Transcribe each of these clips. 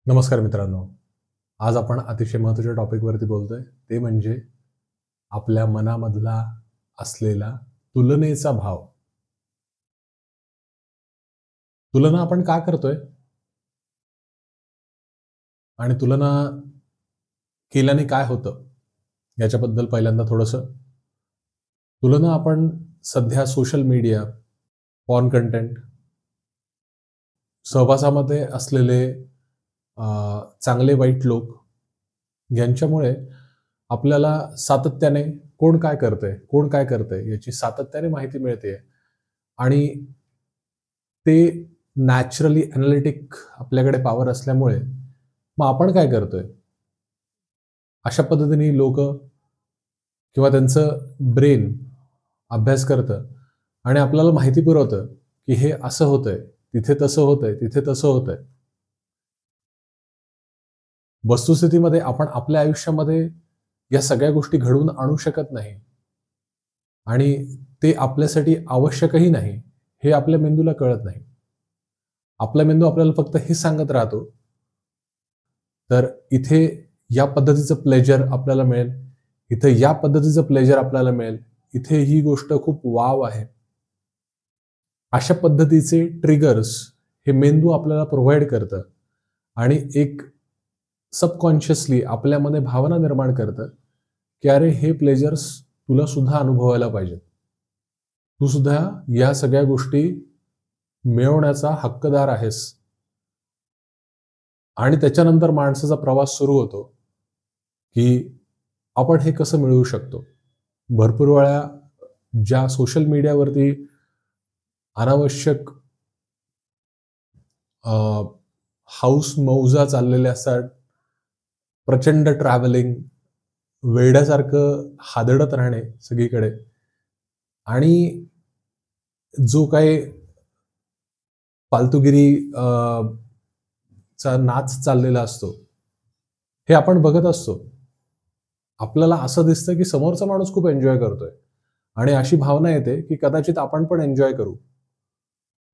नमस्कार मित्रांनो. आज आपण अतिशय महत्त्वाच्या टॉपिकवरती बोलतोय. ते म्हणजे आपल्या मनामधला असलेला तुलनेचा भाव. तुलना आपण का करतोय? आणि तुलना केल्याने काय होतं? याच्याबद्दल पहिल्यांदा थोडंसं. तुलना आपण सध्या सोशल मीडिया, पॉर्न कंटेंट, सहवासामध्ये असलेले अ, चांगले वाईट लोक यांच्यामुळे आपल्याला सातत्याने कोण काय करतंय, कोण काय करतंय याची सातत्याने माहिती मिळते. आणि ते नॅचरली एनालिटिक आपल्याकडे पॉवर असल्यामुळे मग आपण काय करतोय? अशा पद्धतीने लोकं किंवा त्यांचं ब्रेन अभ्यास करतं आणि आपल्याला माहिती पुरवतं, की हे असं होतंय, तिथे तसं होतंय, तिथे तसं होतंय. वस्तुस्थितीमध्ये आपण आपल्या आयुष्यामध्ये या सगळ्या गोष्टी घडवून आणू शकत नाही आणि ते आपल्यासाठी आवश्यकही नाही, हे आपल्या मेंदूला कळत नाही. आपला मेंदू आपल्याला फक्त हे सांगत राहतो, तर इथे या पद्धतीचं प्लेजर आपल्याला मिळेल, इथे या पद्धतीचं प्लेजर आपल्याला मिळेल, इथे ही गोष्ट खूप वॉव आहे. अशा पद्धतीचे ट्रिगर्स हे मेंदू आपल्याला प्रोव्हाईड करतं आणि एक सबकॉन्शियसली आपल्यामध्ये भावना निर्माण करतं, की अरे हे प्लेजर्स तुला सुद्धा अनुभवायला पाहिजेत. तू सुद्धा या सगळ्या गोष्टी मिळवण्याचा हक्कदार आहेस. आणि त्याच्यानंतर माणसाचा प्रवास सुरू होतो, की आपण हे कसं मिळवू शकतो? भरपूर वेळा ज्या सोशल मीडियावरती अनावश्यक अ, हौस मौजा चाललेल्या असतात. प्रचंड ट्रॅव्हलिंग, वेड्यासारखं हादडत राहणे सगळीकडे आणि जो काही फालतूगिरी अ, चा नाच चाललेला असतो, हे आपण बघत असतो. आपल्याला असं दिसतं, की समोरचा माणूस खूप एन्जॉय करतोय आणि अशी भावना येते, की कदाचित आपण पण एन्जॉय करू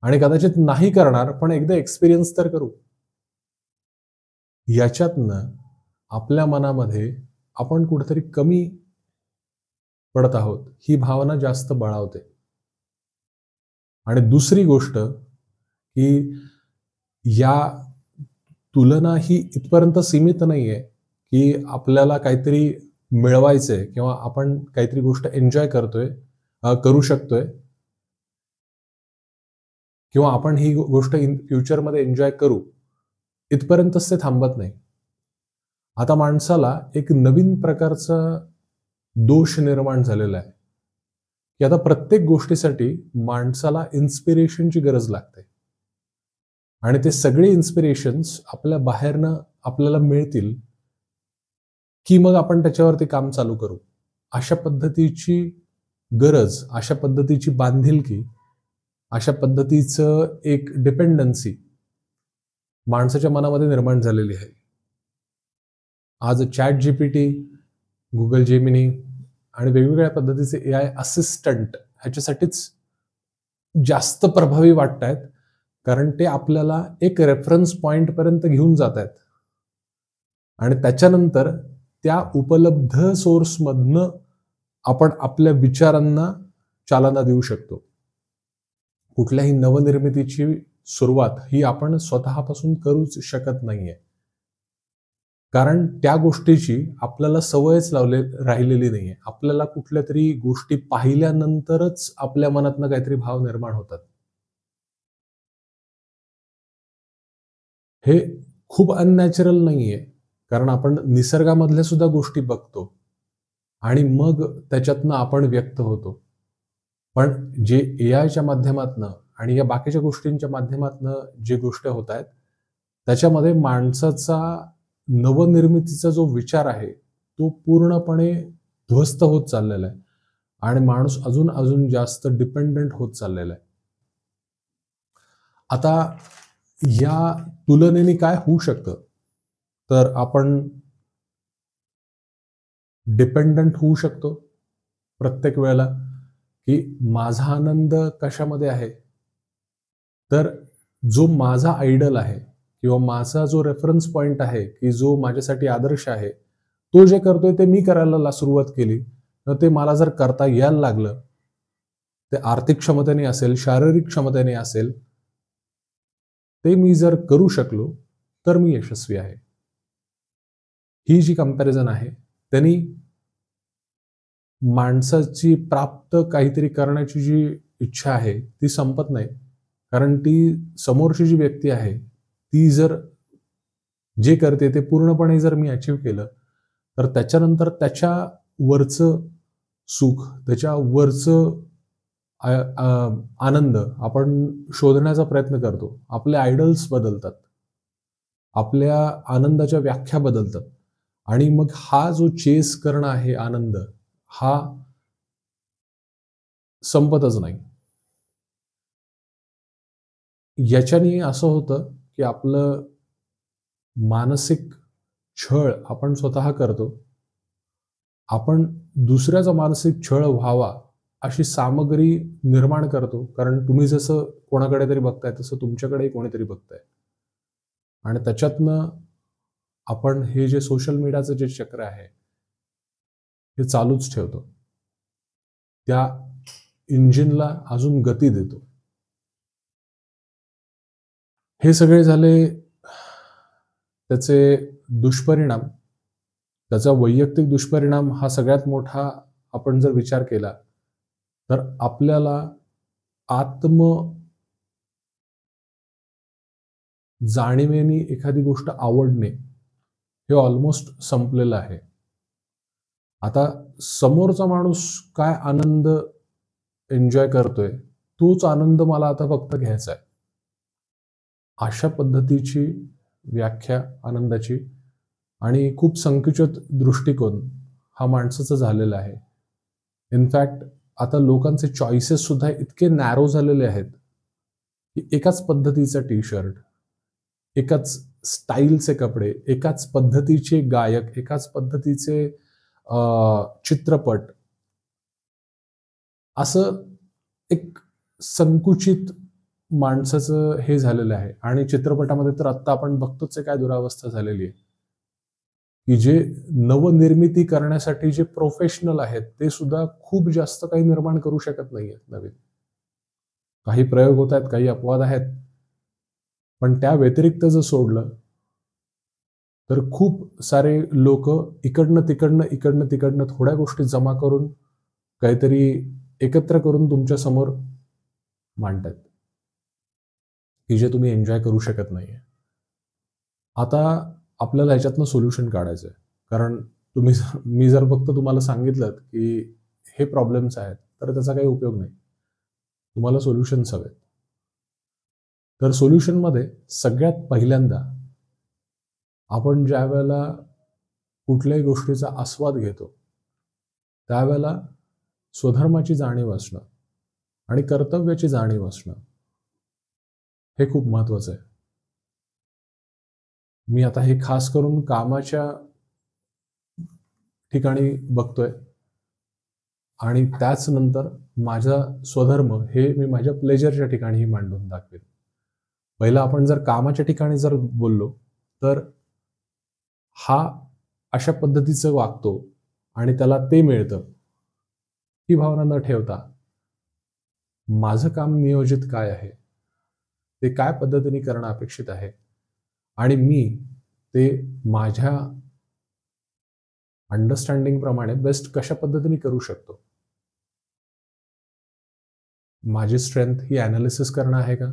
आणि कदाचित नाही करणार, पण एकदा एक्सपिरियन्स तर करू. याच्यातनं आपल्या मनामध्ये आपण कुठेतरी कमी पडत आहोत, ही भावना जास्त बळावते. आणि दुसरी गोष्ट, की या तुलना ही इथपर्यंत सीमित नाहीये, की आपल्याला काहीतरी मिळवायचंय किंवा आपण काहीतरी गोष्ट एन्जॉय करतोय, करू शकतोय किंवा आपण ही गोष्ट इन फ्युचरमध्ये एन्जॉय करू, इथपर्यंतच ते थांबत नाही. आता माणसाला एक नवीन प्रकारचा दोष निर्माण झालेला आहे, की आता प्रत्येक गोष्टीसाठी माणसाला इन्स्पिरेशनची गरज लागते. आणि ते सगळे इन्स्पिरेशन्स आपल्या बाहेरनं आपल्याला मिळतील, की मग आपण त्याच्यावरती काम चालू करू. अशा पद्धतीची गरज, अशा पद्धतीची बांधिलकी, अशा पद्धतीचं एक डिपेंडन्सी माणसाच्या मनामध्ये निर्माण झालेली आहे. आज ChatGPT, Google Gemini आणि वेगवेगळ्या पद्धतीचे एआय असिस्टंट ह्याच्यासाठीच जास्त प्रभावी वाटतायत. कारण ते आपल्याला एक रेफरन्स पॉइंटपर्यंत घेऊन जातायत. आणि त्याच्यानंतर त्या उपलब्ध सोर्समधनं आपण आपल्या विचारांना चालना देऊ शकतो. कुठल्याही नवनिर्मितीची सुरुवात ही आपण स्वतःपासून करूच शकत नाहीये. कारण त्या गोष्टीची आपल्याला सवयच राहिलेली नाहीये. आपल्याला कुठल्यातरी गोष्टी पाहिल्यानंतरच आपल्या मनातनं काहीतरी भाव निर्माण होतात. हे खूप अननॅचरल नाहीये. कारण आपण निसर्गामधल्या सुद्धा गोष्टी बघतो आणि मग त्याच्यातनं आपण व्यक्त होतो. पण जे एआयच्या माध्यमातनं आणि या बाकीच्या गोष्टींच्या माध्यमातनं जे गोष्टी होतायत, त्याच्यामध्ये माणसाचा नवनिर्मितीचा जो विचार आहे, तो पूर्णपणे ध्वस्त होत चाललेला आहे आणि माणूस अजून जास्त डिपेंडंट होत चाललेला आहे. आता या तुलनेने काय होऊ शकतं? तर आपण डिपेंडंट होऊ शकतो प्रत्येक वेळेला, की माझा आनंद कशामध्ये आहे? तर जो माझा आयडॉल आहे किंवा माझा जो रेफरन्स पॉइंट आहे, की जो माझ्यासाठी आदर्श आहे, तो जे करतोय ते मी करायला सुरुवात केली, तर ते मला जर करता यायला लागलं, ते आर्थिक क्षमतेने असेल, शारीरिक क्षमतेने असेल, ते मी जर करू शकलो, तर मी यशस्वी आहे. ही जी कंपॅरिझन आहे, त्यांनी माणसाची प्राप्त काहीतरी करण्याची जी इच्छा आहे, ती संपत नाही. कारण ती समोरची जी व्यक्ती आहे, ती जर जे करते ते पूर्णपणे जर मी अचीव्ह केलं, तर त्याच्यानंतर त्याच्या वरचं सुख, त्याच्या वरचं आनंद आपण शोधण्याचा प्रयत्न करतो. आपले आयडल्स बदलतात. आपल्या आनंदाच्या व्याख्या बदलतात. आणि मग हा जो चेस करणं आहे आनंद, हा संपतच नाही. याच्याने असं होतं, की आपलं मानसिक छळ आपण स्वतः करतो. आपण दुसऱ्याचा मानसिक छळ व्हावा अशी सामग्री निर्माण करतो. कारण तुम्ही जसं कोणाकडे तरी बघताय, तसं तुमच्याकडेही कोणीतरी बघताय. आणि त्याच्यातनं आपण हे जे सोशल मीडियाचं जे चक्र आहे, हे चालूच ठेवतो. त्या इंजिनला अजून गती देतो. हे सगळे झाले त्याचे दुष्परिणाम. त्याचा वैयक्तिक दुष्परिणाम हा सगळ्यात मोठा आपण जर विचार केला, तर आपल्याला जाणीवेने एखादी गोष्ट आवडणे हे ऑलमोस्ट संपलेलं आहे. आता समोरचा माणूस काय आनंद एन्जॉय करतोय, तोच आनंद मला आता फक्त घ्यायचा आहे. अशा पद्धतीची व्याख्या आनंदाची आणि खूप संकुचित दृष्टिकोन हा माणसाचा झालेला आहे. इनफॅक्ट आता लोकांचे चॉईसेस सुद्धा इतके नॅरो झालेले आहेत, की एकाच पद्धतीचा टी शर्ट, एकाच स्टाईलचे कपडे, एकाच पद्धतीचे गायक, एकाच पद्धतीचे चित्रपट, असं एक संकुचित माणसाचं हे झालेलं आहे. आणि चित्रपटामध्ये तर आत्ता आपण बघतोच काय दुरावस्था झालेली आहे, की जे नवनिर्मिती करण्यासाठी जे प्रोफेशनल आहेत, ते सुद्धा खूप जास्त काही निर्माण करू शकत नाहीयेत नवीन. काही प्रयोग होत आहेत, काही अपवाद आहेत, पण त्या व्यतिरिक्त जर सोडलं तर खूप सारे लोक इकडनं तिकडनं थोड्या गोष्टी जमा करून काहीतरी एकत्र करून तुमच्या समोर मांडतात, की जे तुम्ही एन्जॉय करू शकत नाहीये. आता आपल्याला ह्याच्यातनं सोल्युशन काढायचं आहे. कारण मी जर फक्त तुम्हाला सांगितलं की हे प्रॉब्लेम्स आहेत, तर त्याचा काही उपयोग नाही. तुम्हाला सोल्युशन्स हवेत. तर सोल्युशनमध्ये सगळ्यात पहिल्यांदा आपण ज्या वेळेला कुठल्याही गोष्टीचा आस्वाद घेतो, त्यावेळेला स्वधर्माची जाणीव असणं आणि कर्तव्याची जाणीव असणं हे खूप महत्त्वाचं आहे. मी आता हे खास करून कामाच्या ठिकाणी बघतोय आणि त्याच नंतर माझा स्वधर्म हे मी माझ्या प्लेजरच्या ठिकाणीही मांडून दाखवेन. पहिला आपण जर कामाच्या ठिकाणी जर बोललो, तर हा अशा पद्धतीचं वागतो आणि त्याला ते मिळतं, ही भावना न ठेवता माझं काम नियोजित काय आहे, ते काय पद्धतीने करणं अपेक्षित आहे आणि मी ते माझ्या अंडरस्टँडिंग प्रमाणे बेस्ट कशा पद्धतीने करू शकतो. माझी स्ट्रेंथ ही ॲनालिसिस करणं आहे का?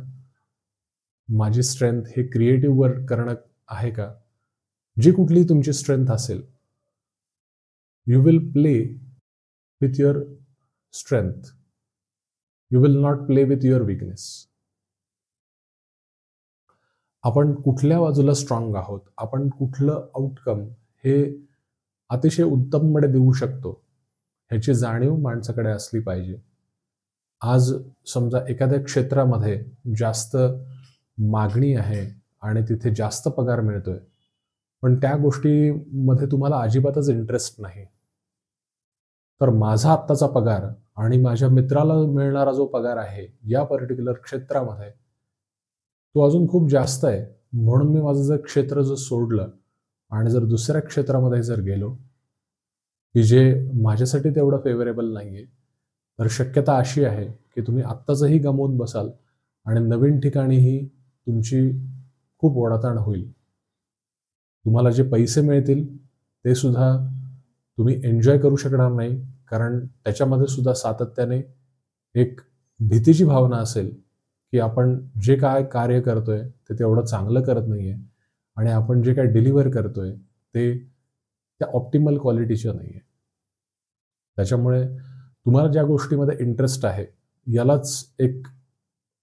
माझी स्ट्रेंथ हे क्रिएटिव्ह वर्क करणं आहे का? जी कुठली तुमची स्ट्रेंथ असेल, you will play with your strength. You will not play with your weakness. आपण कुठल्या बाजूला स्ट्रॉंग आहोत, आपण कुठलं आउटकम हे अतिशय उत्तमपणे देऊ शकतो, ह्याची जाणीव माणसाकडे असली पाहिजे. आज समजा एखाद्या क्षेत्रामध्ये जास्त मागणी आहे आणि तिथे जास्त पगार मिळतोय, पण त्या गोष्टीमध्ये तुम्हाला अजिबातच इंटरेस्ट नाही, तर माझा आत्ताचा पगार आणि माझ्या मित्राला मिळणारा जो पगार आहे या पर्टिक्युलर क्षेत्रामध्ये, तो अजून खूप जास्त आहे. म्हणून मी माझं जर क्षेत्र जर सोडलं आणि जर दुसऱ्या क्षेत्रामध्ये जर गेलो की जे माझ्यासाठी तेवढं फेवरेबल नाहीये, तर शक्यता अशी आहे की तुम्ही आत्ताचंही गमावून बसाल आणि नवीन ठिकाणीही तुमची खूप ओढाताण होईल. तुम्हाला जे पैसे मिळतील ते सुद्धा तुम्ही एन्जॉय करू शकणार नाही, कारण त्याच्यामध्ये सुद्धा सातत्याने एक भीतीची भावना असेल की आपण जे काय कार्य करतोय ते तेवढं चांगलं करत नाहीये आणि आपण जे काय डिलिव्हर करतोय ते त्या ऑप्टिमल क्वालिटीचं नाहीये. त्याच्यामुळे तुम्हाला ज्या गोष्टीमध्ये इंटरेस्ट आहे, यालाच एक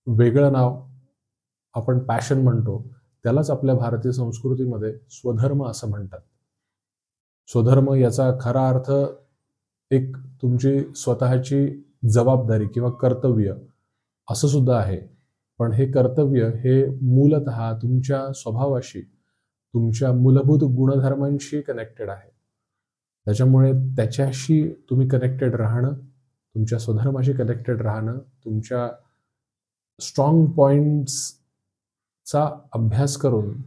वेगळं नाव आपण पॅशन म्हणतो. त्यालाच आपल्या भारतीय संस्कृतीमध्ये स्वधर्म असं म्हणतात. स्वधर्म याचा खरा अर्थ एक तुमची स्वतःची जबाबदारी किंवा कर्तव्य असं सुद्धा आहे. पण हे कर्तव्य हे मूलतः तुमच्या स्वभावाशी, तुमच्या मूलभूत गुणधर्मांशी कनेक्टेड आहे. त्याच्यामुळे त्याच्याशी तुम्ही कनेक्टेड राहणं, तुमच्या स्वधर्माशी कनेक्टेड राहणं, तुमच्या स्ट्रॉंग पॉइंट्सचा अभ्यास करून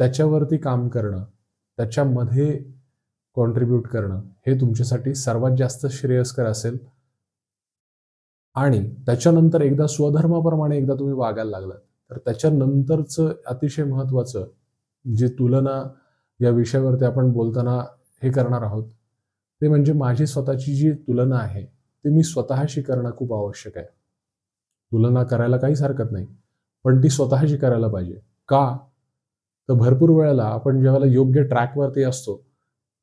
त्याच्यावरती काम करणं, त्याच्यामध्ये कॉन्ट्रीब्यूट करणं हे तुमच्यासाठी सर्वात जास्त श्रेयस्कर असेल. आणि त्याच्यानंतर एकदा स्वधर्माप्रमाणे एकदा तुम्ही वागायला लागलात, तर त्याच्यानंतरचं अतिशय महत्त्वाचं जे तुलना या विषयावरती आपण बोलताना हे करणार आहोत, ते म्हणजे माझी स्वतःची जी तुलना आहे ती मी स्वतःशी करणं खूप आवश्यक आहे. तुलना करायला काहीच हरकत नाही, पण ती स्वतःशी करायला पाहिजे. का? तर भरपूर वेळेला आपण ज्यावेळेला योग्य ट्रॅकवरती असतो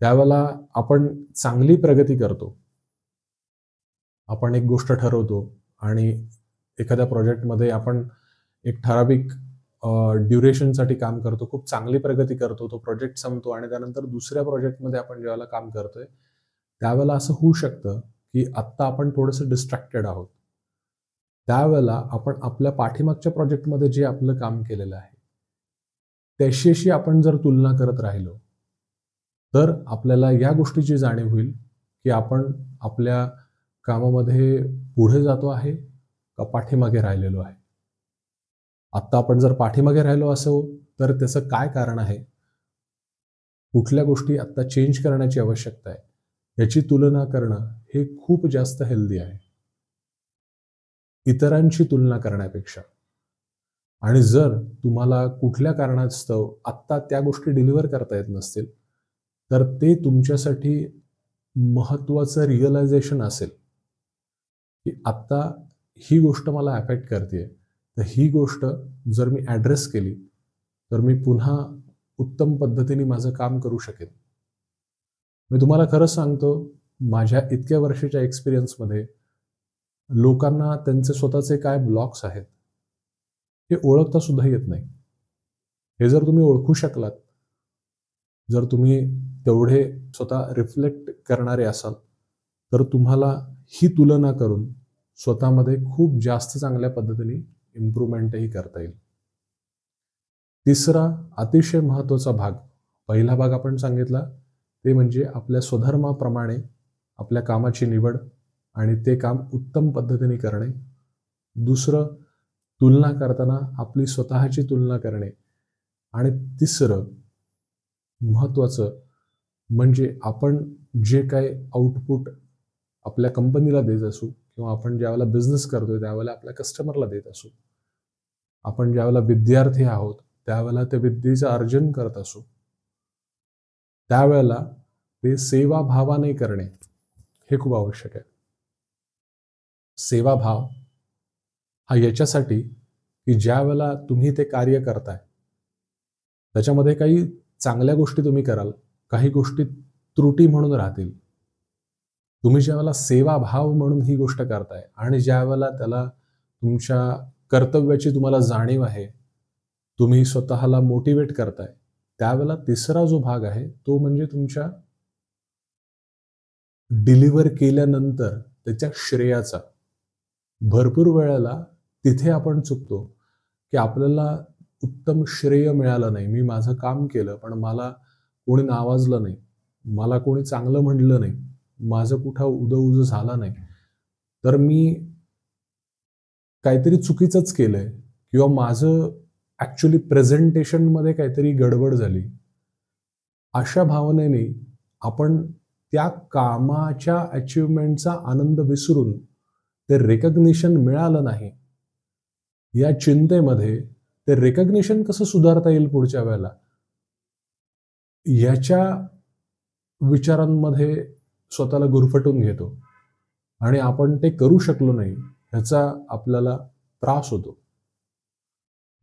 त्यावेळेला आपण चांगली प्रगती करतो. आपण एक गोष्ट ठरवतो आणि एखाद्या प्रोजेक्टमध्ये आपण एक ठराविक ड्युरेशनसाठी काम करतो, खूप चांगली प्रगती करतो, तो प्रोजेक्ट संपतो आणि त्यानंतर दुसऱ्या प्रोजेक्टमध्ये आपण ज्यावेळेला काम करतोय त्यावेळेला असं होऊ शकतं की आत्ता आपण थोडंसं डिस्ट्रॅक्टेड आहोत. त्यावेळेला आपण आपल्या पाठीमागच्या प्रोजेक्टमध्ये जे आपलं काम केलेलं आहे त्याच्याशी आपण जर तुलना करत राहिलो तर आपल्याला या गोष्टीची जाणीव होईल की आपण आपल्या कामामध्ये पुढे जातो आहे का पाठीमागे राहिलेलो आहे. आत्ता आपण जर पाठीमागे राहिलो असो तर त्याचं काय कारण आहे, कुठल्या गोष्टी आत्ता चेंज करण्याची आवश्यकता आहे, याची तुलना करणं हे खूप जास्त हेल्दी आहे इतरांशी तुलना करण्यापेक्षा. आणि जर तुम्हाला कुठल्या कारणास्तव आत्ता त्या गोष्टी डिलिव्हर करता येत नसतील तर ते तुमच्यासाठी महत्त्वाचं रिअलायझेशन असेल की आत्ता ही गोष्ट मला अफेक्ट करते, तर ही गोष्ट जर मी ॲड्रेस केली तर मी पुन्हा उत्तम पद्धतीने माझं काम करू शकेन. मी तुम्हाला खरं सांगतो, माझ्या इतक्या वर्षाच्या एक्सपिरियन्समध्ये लोकांना त्यांचे स्वतःचे काय ब्लॉक्स आहेत हे ओळखता सुद्धा येत नाही. हे जर तुम्ही ओळखू शकलात, जर तुम्ही तेवढे स्वतः रिफ्लेक्ट करणारे असाल तर तुम्हाला ही तुलना करून स्वतःमध्ये खूप जास्त चांगल्या पद्धतीने इम्प्रूव्हमेंटही करता येईल. तिसरा अतिशय महत्त्वाचा भाग, पहिला भाग आपण सांगितला ते म्हणजे आपल्या स्वधर्माप्रमाणे आपल्या कामाची निवड आणि ते काम उत्तम पद्धतीने करणे. दुसरं, तुलना करताना आपली स्वतःची तुलना करणे. आणि तिसरं महत्त्वाचं म्हणजे आपण जे काही आउटपुट आपल्या कंपनीला देत असू किंवा आपण ज्यावेळेला बिझनेस करतोय त्यावेळेला आपल्या कस्टमरला देत असू, आपण ज्यावेळेला विद्यार्थी आहोत त्यावेळेला त्या विद्येचं अर्जन करत असू, त्यावेळेला ते सेवाभावाने करणे हे खूप आवश्यक आहे. सेवाभाव हा याच्यासाठी की ज्या वेळेला तुम्ही ते कार्य करताय त्याच्यामध्ये काही चांगल्या गोष्टी तुम्ही कराल, काही गोष्टी त्रुटी म्हणून राहतील. तुम्ही ज्यावेळेला सेवाभाव म्हणून ही गोष्ट करताय आणि ज्या वेळेला त्याला तुमच्या कर्तव्याची तुम्हाला जाणीव आहे, तुम्ही स्वतःला मोटिवेट करताय, त्यावेळेला तिसरा जो भाग आहे तो म्हणजे तुमच्या डिलिव्हर केल्यानंतर त्याच्या श्रेयाचा. भरपूर वेळेला तिथे आपण चुकतो की आपल्याला उत्तम श्रेय मिळालं नाही. मी माझं काम केलं पण मला कोणी नावाजलं नाही, मला कोणी चांगलं म्हणलं नाही, माझं कुठं उदं झालं नाही, तर मी काहीतरी चुकीचंच केलंय किंवा माझं ॲक्च्युली प्रेझेंटेशनमध्ये काहीतरी गडबड झाली, अशा भावनेने आपण त्या कामाच्या अचिव्हमेंटचा आनंद विसरून ते रिकग्निशन मिळालं नाही या चिंतेमध्ये ते रिकग्निशन कसं सुधारता येईल पुढच्या वेळेला याच्या विचारांमध्ये स्वतःला गुरफटून घेतो आणि आपण ते करू शकलो नाही ह्याचा आपल्याला त्रास होतो.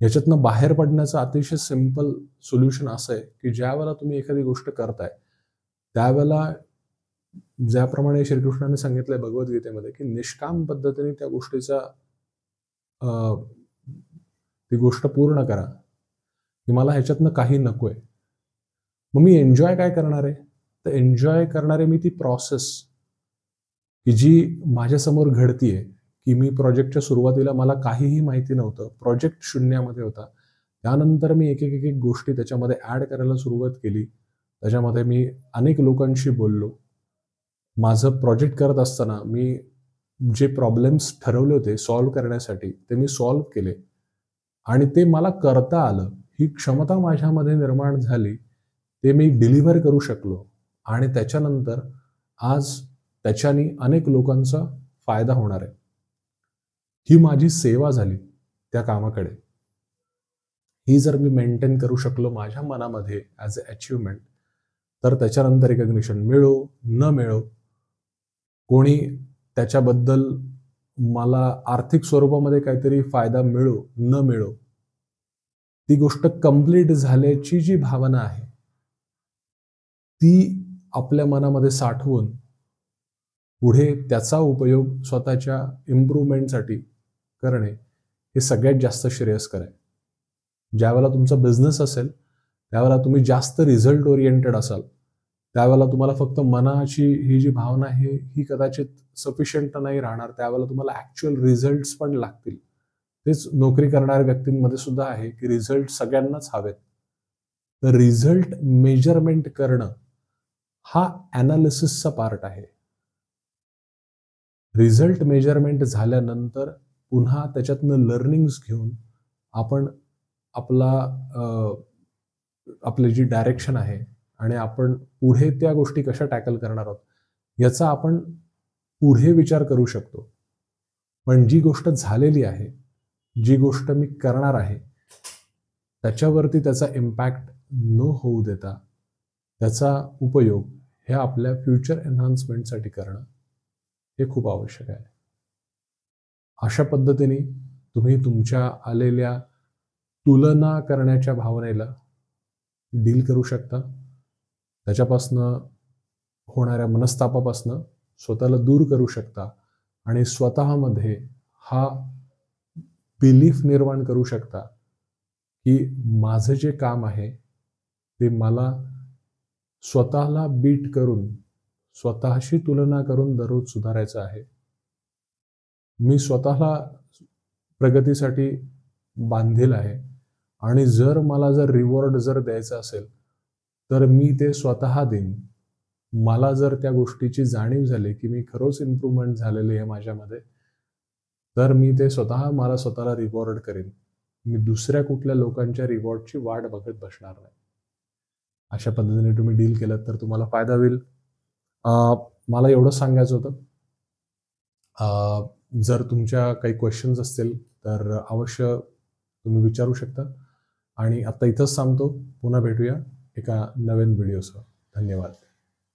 याच्यातनं बाहेर पडण्याचं अतिशय सिंपल सोल्युशन असं आहे की ज्या वेळेला तुम्ही एखादी गोष्ट करताय त्यावेळेला ज्याप्रमाणे श्रीकृष्णाने सांगितलंय भगवद्गीतेमध्ये की निष्काम पद्धतीने त्या गोष्टीचा ती गोष्ट पूर्ण करा की मला ह्याच्यातनं काही नकोय. मग मी एन्जॉय काय करणार आहे? तर एन्जॉय करणार आहे मी ती प्रोसेस की जी माझ्यासमोर घडतीये. की मी प्रोजेक्टच्या सुरुवातीला मला काहीही माहिती नव्हतं, प्रोजेक्ट शून्यामध्ये होता. त्यानंतर मी एक एक गोष्टी त्याच्यामध्ये ॲड करायला सुरुवात केली. त्याच्यामध्ये मी अनेक लोकांशी बोललो. माझं प्रोजेक्ट करत असताना मी जे प्रॉब्लेम्स ठरवले होते सॉल्व्ह करण्यासाठी ते मी सॉल्व्ह केले आणि ते मला करता आलं. ही क्षमता माझ्यामध्ये निर्माण झाली. ते मी डिलिव्हर करू शकलो आणि त्याच्यानंतर आज त्याच्याने अनेक लोकांचा फायदा होणार आहे. ही माझी सेवा झाली त्या कामाकडे. ही जर मी मेंटेन करू शकलो माझ्या मनामध्ये ॲज अ अचिव्हमेंट तर त्याच्यानंतर रिकग्निशन मिळो न मिळो, कोणी त्याच्याबद्दल मला आर्थिक स्वरूपामध्ये काहीतरी फायदा मिळो न मिळो, ती गोष्ट कंप्लीट झाल्याची जी भावना आहे ती आपल्या मनामध्ये साठवून पुढे त्याचा उपयोग स्वतःच्या इम्प्रूव्हमेंटसाठी करणे हे सगळ्यात जास्त श्रेयस्कर आहे. ज्यावेळेला तुमचा बिझनेस असेल त्यावेळेला तुम्ही जास्त रिझल्ट ओरिएंटेड असाल, त्यावेळेला तुम्हाला फक्त मनाची ही जी भावना आहे ही कदाचित सफिशियंट नाही राहणार. त्यावेळेला तुम्हाला ॲक्च्युअल रिझल्ट्स पण लागतील. तेच नोकरी करणाऱ्या व्यक्तींमध्ये सुद्धा आहे की रिझल्ट सगळ्यांनाच हवेत. तर रिझल्ट मेजरमेंट करणं हा ॲनालिसिसचा पार्ट आहे. रिझल्ट मेजरमेंट झाल्यानंतर पुन्हा त्याच्यातनं लर्निंग्स घेऊन आपण आपली जी डायरेक्शन आहे आणि आपण पुढे त्या गोष्टी कशा टॅकल करणार आहोत याचा आपण पुढे विचार करू शकतो. पण जी गोष्ट झालेली आहे, जी गोष्ट मी करणार आहे त्याच्यावरती त्याचा इम्पॅक्ट न होऊ देता त्याचा उपयोग हे आपल्या फ्युचर एन्हान्समेंटसाठी करणं हे खूप आवश्यक आहे. अशा पद्धतीने तुम्ही तुमच्या आलेल्या तुलना करण्याच्या भावनेला डील करू शकता. त्याच्यापासनं होणाऱ्या मनस्तापापासनं स्वतःला दूर करू शकता आणि स्वतःमध्ये हा बिलीफ निर्माण करू शकता की माझं जे काम आहे ते मला स्वतःला बीट करून स्वतःशी तुलना करून दररोज सुधारायचं आहे. मी स्वतःला प्रगतीसाठी बांधील आहे आणि जर मला रिवॉर्ड द्यायचं असेल तर मी ते स्वतः देईन. मला जर त्या गोष्टीची जाणीव झाली की मी खरोच इम्प्रूव्हमेंट झालेली आहे माझ्यामध्ये तर मी ते मला स्वतःला रिवॉर्ड करेन. मी दुसऱ्या कुठल्या लोकांच्या रिवॉर्डची वाट बघत बसणार नाही. अशा पद्धतीने तुम्ही डील केलं तर तुम्हाला फायदा होईल. मला एवढं सांगायचं होतं. जर तुमच्या काही क्वेश्चन्स असतील तर अवश्य तुम्ही विचारू शकता आणि आता इथंच थांबतो. पुन्हा भेटूया एका नवीन व्हिडिओसह. धन्यवाद.